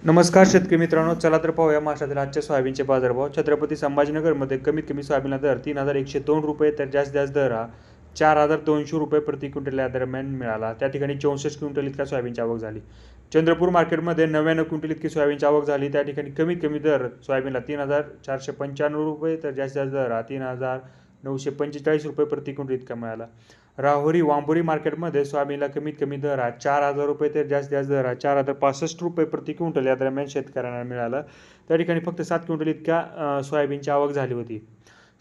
नमस्कार शेतकरी मित्रांनो, चला तर पाहूया महाराष्ट्रातील आजच्या सोयाबीनचे बाजारभाव. छत्रपती संभाजीनगरमध्ये कमीत कमी सोयाबीनला दर 3,102 रुपये तर जास्तीत जास्त दर हा 4,200 रुपये प्रति क्विंटल या दरम्यान मिळाला. त्या ठिकाणी 64 क्विंटल इतका सोयाबीनची आवक झाली. चंद्रपूर मार्केटमध्ये 99 क्विंटल इतकी सोयाबीनची आवक झाली. त्या ठिकाणी कमीत कमी दर सोयाबीनला 3,495 रुपये तर जास्तीत जास्त दर हा 3,945 रुपये प्रति क्विंटल इतका मिळाला. राहुरी वांबुरी मार्केटमध्ये सोयाबीनला कमीत कमी दर हा 4,000 रुपये तर जास्तीत जास्त दर हा 4,065 रुपये प्रति क्विंटल या दरम्यान शेतकऱ्यांना मिळाला. त्या ठिकाणी फक्त 7 क्विंटल इतक्या सोयाबीनची आवक झाली होती.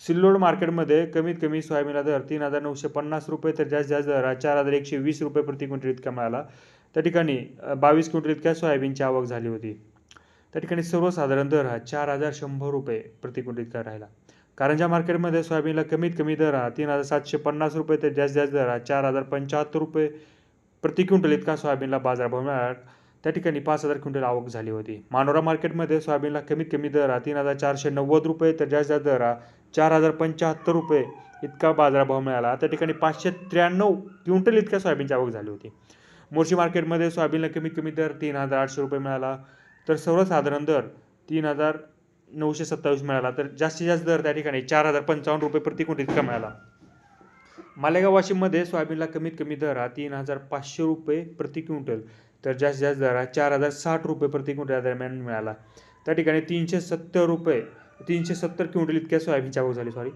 सिल्लोड मार्केटमध्ये कमीत कमी सोयाबीनला दर 3,950 रुपये तर जास्तीत जास्त दर हा 4,120 रुपये प्रति क्विंटल इतका मिळाला. त्या ठिकाणी 22 क्विंटल इतक्या सोयाबीनची आवक झाली होती. त्या ठिकाणी सर्वसाधारण दर हा 4,100 रुपये प्रति क्विंटल इतका राहिला. कारंजा मार्केटमध्ये सोयाबीनला कमीत कमी दर हा 3,750 रुपये तर जास्तीत जास्त दर हा 4,075 रुपये प्रति क्विंटल इतका सोयाबीनला बाजारभाव मिळाला. त्या ठिकाणी 5,000 क्विंटल आवक झाली होती. मानोरा मार्केटमध्ये सोयाबीनला कमीत कमी दर हा 3,490 रुपये तर जास्तीत जास्त दर हा 4,075 रुपये इतका बाजारभाव मिळाला. त्या ठिकाणी 593 क्विंटल इतक्या सोयाबीनची आवक झाली होती. मोर्शी मार्केटमध्ये सोयाबीनला कमीत कमी दर 3,800 रुपये मिळाला तर सर्वसाधारण दर 3,927 मिळाला. तर जास्तीत जास्त दर त्या ठिकाणी 4,055 रुपये प्रति क्विंटल इतका मिळाला. मालेगाव वाशिममध्ये सोयाबीनला कमीत कमी दर हा 3,500 रुपये प्रति क्विंटल तर जास्तीत जास्त दर हा 4,060 रुपये प्रति क्विंटल या दरम्यान मिळाला. त्या ठिकाणी 370 क्विंटल इतक्या सोयाबीनची आवक झाली.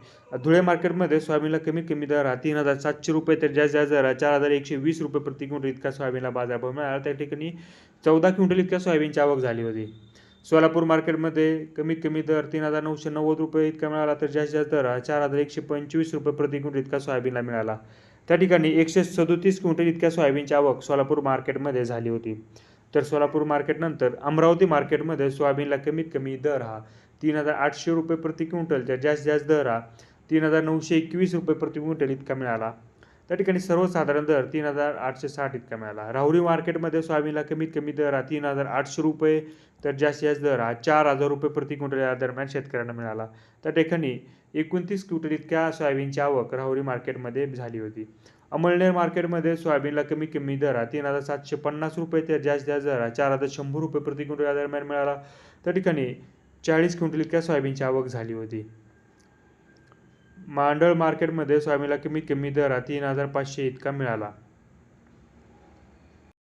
धुळे मार्केटमध्ये सोयाबीनला कमीत कमी दर हा 3,700 रुपये तर जास्तीत जास्त दर हा 4,120 रुपये प्रति क्विंटल इतका सोयाबीनला बाजारभाव मिळाला. त्या ठिकाणी 14 क्विंटल इतक्या सोयाबीनची आवक झाली होती. सोलापूर मार्केटमध्ये कमीत कमी दर 3,990 रुपये इतका मिळाला तर जास्तीत जास्त दर हा 4,125 रुपये प्रति क्विंटल इतका सोयाबीनला मिळाला. त्या ठिकाणी 137 क्विंटल इतक्या सोयाबीनची आवक सोलापूर मार्केटमध्ये झाली होती. तर सोलापूर मार्केटनंतर अमरावती मार्केटमध्ये सोयाबीनला कमीत कमी दर हा 3,800 रुपये प्रति क्विंटल तर जास्तीत जास्त दर हा 3,921 रुपये प्रति क्विंटल इतका मिळाला. त्या ठिकाणी सर्वसाधारण दर 3,860 इतका मिळाला. राहुरी मार्केटमध्ये सोयाबीनला कमीत कमी दर हा 3,800 रुपये तर जास्तीत जास्त दर हा 4,000 रुपये प्रति क्विंटल या दरम्यान शेतकऱ्यांना मिळाला. त्या ठिकाणी 29 क्विंटल इतक्या सोयाबीनची आवक राहुरी मार्केटमध्ये झाली होती. अमळनेर मार्केटमध्ये सोयाबीनला कमीत कमी दर हा 3,750 रुपये तर जास्तीत जास्त दर हा 4,100 रुपये प्रति क्विंटल या दरम्यान मिळाला. त्या ठिकाणी 40 क्विंटल इतक्या सोयाबीनची आवक झाली होती. मांडळ मार्केटमध्ये सोयाबीनला कमीत कमी दर हा 3,500 इतका मिळाला.